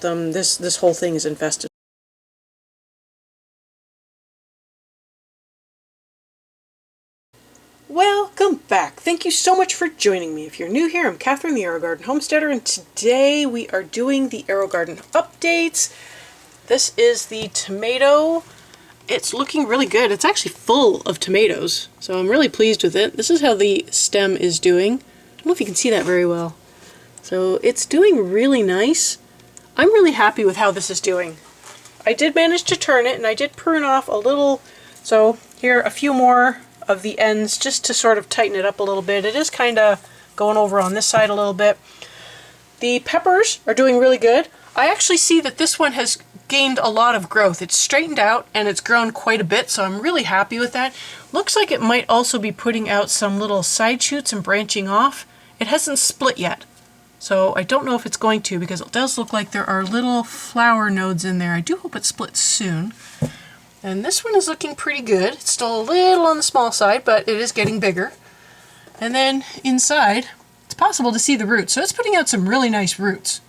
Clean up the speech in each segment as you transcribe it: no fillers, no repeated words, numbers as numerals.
This whole thing is infested. Welcome back. Thank you so much for joining me. If you're new here, I'm Catherine, the Aerogarden homesteader, and today we are doing the Aerogarden updates. This is the tomato. It's looking really good. It's actually full of tomatoes, so I'm really pleased with it. This is how the stem is doing. I don't know if you can see that very well. So it's doing really nice. I'm really happy with how this is doing. I did manage to turn it, and I did prune off a little, so here a few more of the ends just to sort of tighten it up a little bit. It is kind of going over on this side a little bit. The peppers are doing really good. I actually see that this one has gained a lot of growth. It's straightened out and it's grown quite a bit, so I'm really happy with that. Looks like it might also be putting out some little side shoots and branching off. It hasn't split yet, so I don't know if it's going to, because it does look like there are little flower nodes in there. I do hope it splits soon. And this one is looking pretty good. It's still a little on the small side, but it is getting bigger. And then inside, it's possible to see the roots. So it's putting out some really nice roots.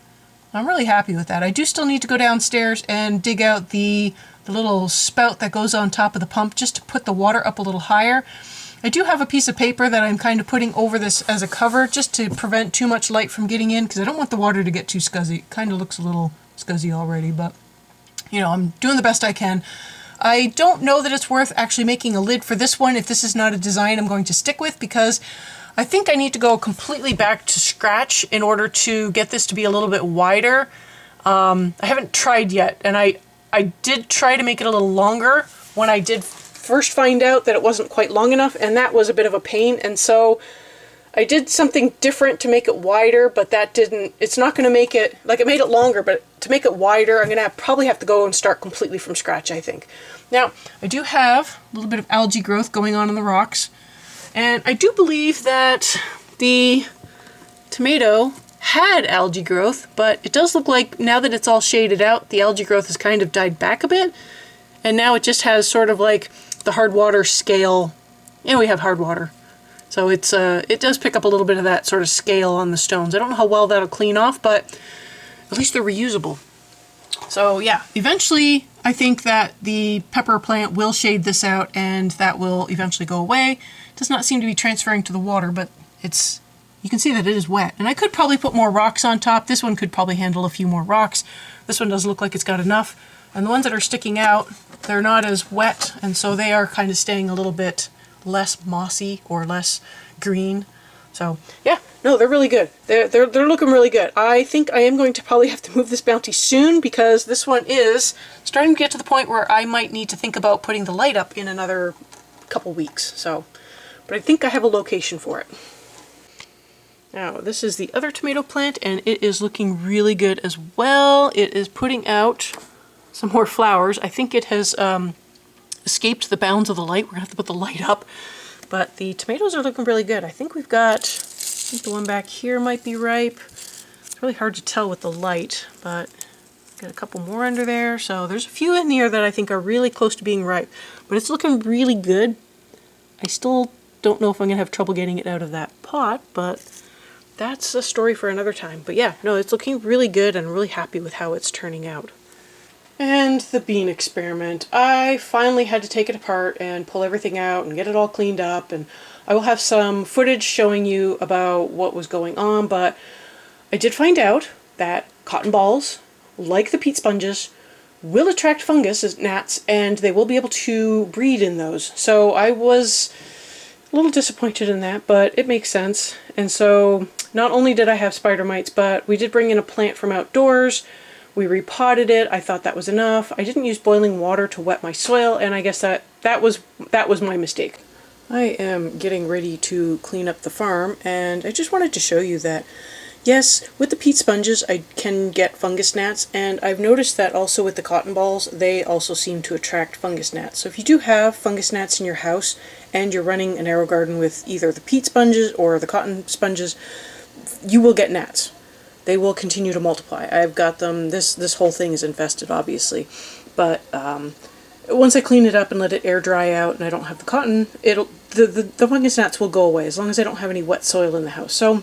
I'm really happy with that. I do still need to go downstairs and dig out the little spout that goes on top of the pump just to put the water up a little higher. I do have a piece of paper that I'm kind of putting over this as a cover just to prevent too much light from getting in, because I don't want the water to get too scuzzy. It kind of looks a little scuzzy already, but you know, I'm doing the best I can. I don't know that it's worth actually making a lid for this one if this is not a design I'm going to stick with, because I think I need to go completely back to scratch in order to get this to be a little bit wider. I haven't tried yet, and I did try to make it a little longer when I did first find out that it wasn't quite long enough, and that was a bit of a pain, and so I did something different to make it wider, but that didn't, it's not going to make it, like it made it longer, but to make it wider, I'm going to probably have to go and start completely from scratch, I think. Now, I do have a little bit of algae growth going on in the rocks, and I do believe that the tomato had algae growth, but it does look like now that it's all shaded out, the algae growth has kind of died back a bit, and now it just has sort of like the hard water scale. You know, we have hard water. So it's it does pick up a little bit of that sort of scale on the stones. I don't know how well that'll clean off, but at least they're reusable. So yeah, eventually I think that the pepper plant will shade this out and that will eventually go away. It does not seem to be transferring to the water, but it's, you can see that it is wet. And I could probably put more rocks on top. This one could probably handle a few more rocks. This one does look like it's got enough. And the ones that are sticking out, they're not as wet, and so they are kind of staying a little bit less mossy or less green. So yeah, no, they're really good. They're looking really good. I think I am going to probably have to move this bounty soon, because this one is starting to get to the point where I might need to think about putting the light up in another couple weeks. So, but I think I have a location for it. Now, this is the other tomato plant, and it is looking really good as well. It is putting out some more flowers. I think it has escaped the bounds of the light. We're gonna have to put the light up, but the tomatoes are looking really good. I think we've got, I think the one back here might be ripe. It's really hard to tell with the light, but got a couple more under there. So there's a few in here that I think are really close to being ripe, but it's looking really good. I still don't know if I'm gonna have trouble getting it out of that pot, but that's a story for another time. But yeah, no, it's looking really good, and I'm really happy with how it's turning out. And the bean experiment. I finally had to take it apart and pull everything out and get it all cleaned up, and I will have some footage showing you about what was going on, but I did find out that cotton balls, like the peat sponges, will attract fungus as gnats, and they will be able to breed in those. So I was a little disappointed in that, but it makes sense. And so not only did I have spider mites, but we did bring in a plant from outdoors. We repotted it. I thought that was enough. I didn't use boiling water to wet my soil, and I guess that was my mistake. I am getting ready to clean up the farm, and I just wanted to show you that yes, with the peat sponges I can get fungus gnats, and I've noticed that also with the cotton balls, they also seem to attract fungus gnats. So if you do have fungus gnats in your house and you're running an Aerogarden with either the peat sponges or the cotton sponges, you will get gnats. They will continue to multiply. I've got them, this whole thing is infested obviously, but once I clean it up and let it air dry out and I don't have the cotton, the fungus gnats will go away as long as I don't have any wet soil in the house. So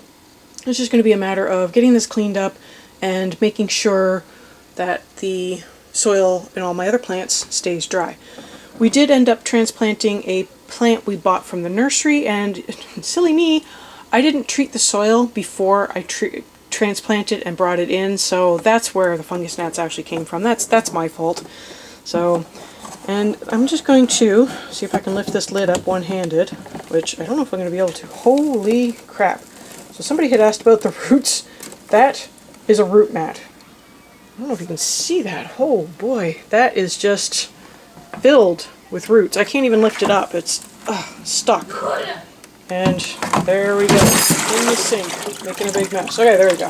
it's just going to be a matter of getting this cleaned up and making sure that the soil in all my other plants stays dry. We did end up transplanting a plant we bought from the nursery, and silly me, I didn't treat the soil before I transplanted and brought it in, so that's where the fungus gnats actually came from. That's my fault. So, and I'm just going to see if I can lift this lid up one-handed, which I don't know if I'm going to be able to. Holy crap. So somebody had asked about the roots. That is a root mat. I don't know if you can see that. Oh boy, that is just filled with roots. I can't even lift it up. It's stuck. And there we go. In the sink, making a big mess. Okay, there we go.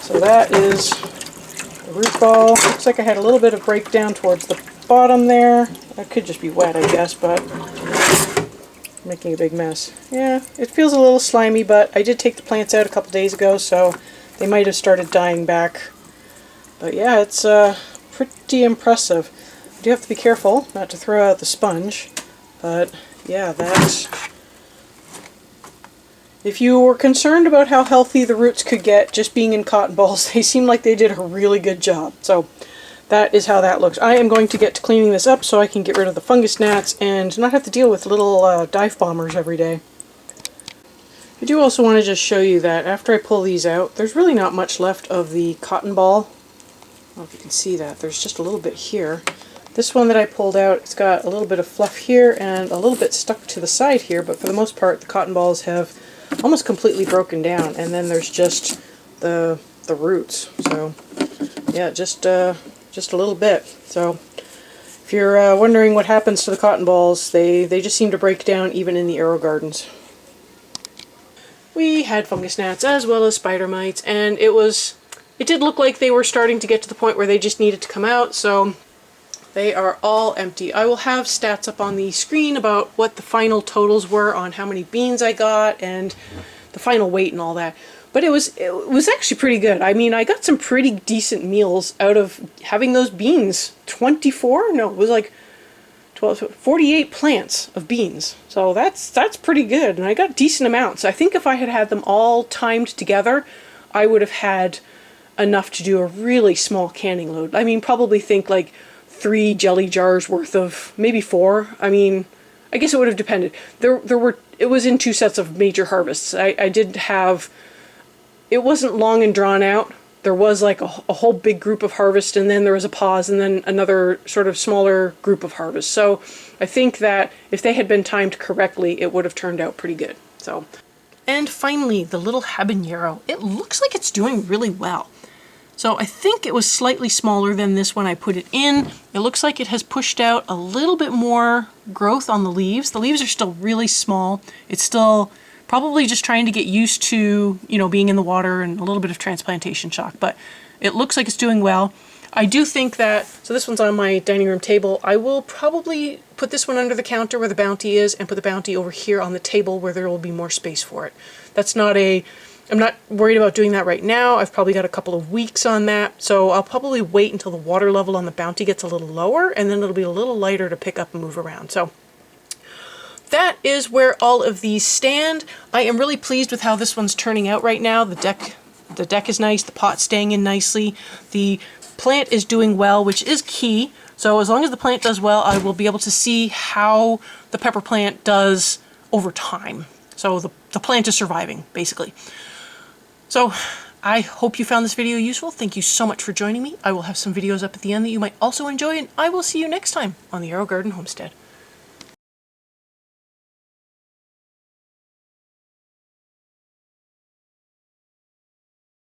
So that is the root ball. Looks like I had a little bit of breakdown towards the bottom there. That could just be wet, I guess, but making a big mess. Yeah, it feels a little slimy, but I did take the plants out a couple days ago, so they might have started dying back. But yeah, it's pretty impressive. You do have to be careful not to throw out the sponge, but yeah, that's... If you were concerned about how healthy the roots could get just being in cotton balls, they seem like they did a really good job. So that is how that looks. I am going to get to cleaning this up so I can get rid of the fungus gnats and not have to deal with little dive bombers every day. I do also want to just show you that after I pull these out, there's really not much left of the cotton ball. I don't know if you can see that. There's just a little bit here. This one that I pulled out, it's got a little bit of fluff here and a little bit stuck to the side here, but for the most part the cotton balls have almost completely broken down, and then there's just the roots. So yeah, just a little bit. So if you're wondering what happens to the cotton balls, they just seem to break down even in the Aerogardens. We had fungus gnats as well as spider mites, and it did look like they were starting to get to the point where they just needed to come out, so they are all empty. I will have stats up on the screen about what the final totals were on how many beans I got and the final weight and all that. But it was actually pretty good. I mean, I got some pretty decent meals out of having those beans. 24? No, it was like 48 plants of beans. So that's pretty good, and I got decent amounts. I think if I had had them all timed together, I would have had enough to do a really small canning load. I mean, probably think like 3 jelly jars worth of, maybe 4. I mean, I guess it would have depended. It was in 2 sets of major harvests. I did have, it wasn't long and drawn out. There was like a whole big group of harvest, and then there was a pause, and then another sort of smaller group of harvest. So I think that if they had been timed correctly, it would have turned out pretty good. So, and finally, the little habanero. It looks like it's doing really well. So I think it was slightly smaller than this when I put it in. It looks like it has pushed out a little bit more growth on the leaves. The leaves are still really small. It's still probably just trying to get used to, you know, being in the water and a little bit of transplantation shock, but it looks like it's doing well. I do think that, so this one's on my dining room table. I will probably put this one under the counter where the bounty is and put the bounty over here on the table where there will be more space for it. I'm not worried about doing that right now. I've probably got a couple of weeks on that, so I'll probably wait until the water level on the bounty gets a little lower, and then it'll be a little lighter to pick up and move around. So that is where all of these stand. I am really pleased with how this one's turning out right now. The deck is nice, the pot's staying in nicely, the plant is doing well, which is key. So as long as the plant does well, I will be able to see how the pepper plant does over time. So the plant is surviving, basically. So I hope you found this video useful. Thank you so much for joining me. I will have some videos up at the end that you might also enjoy, and I will see you next time on the Aerogarden Homestead.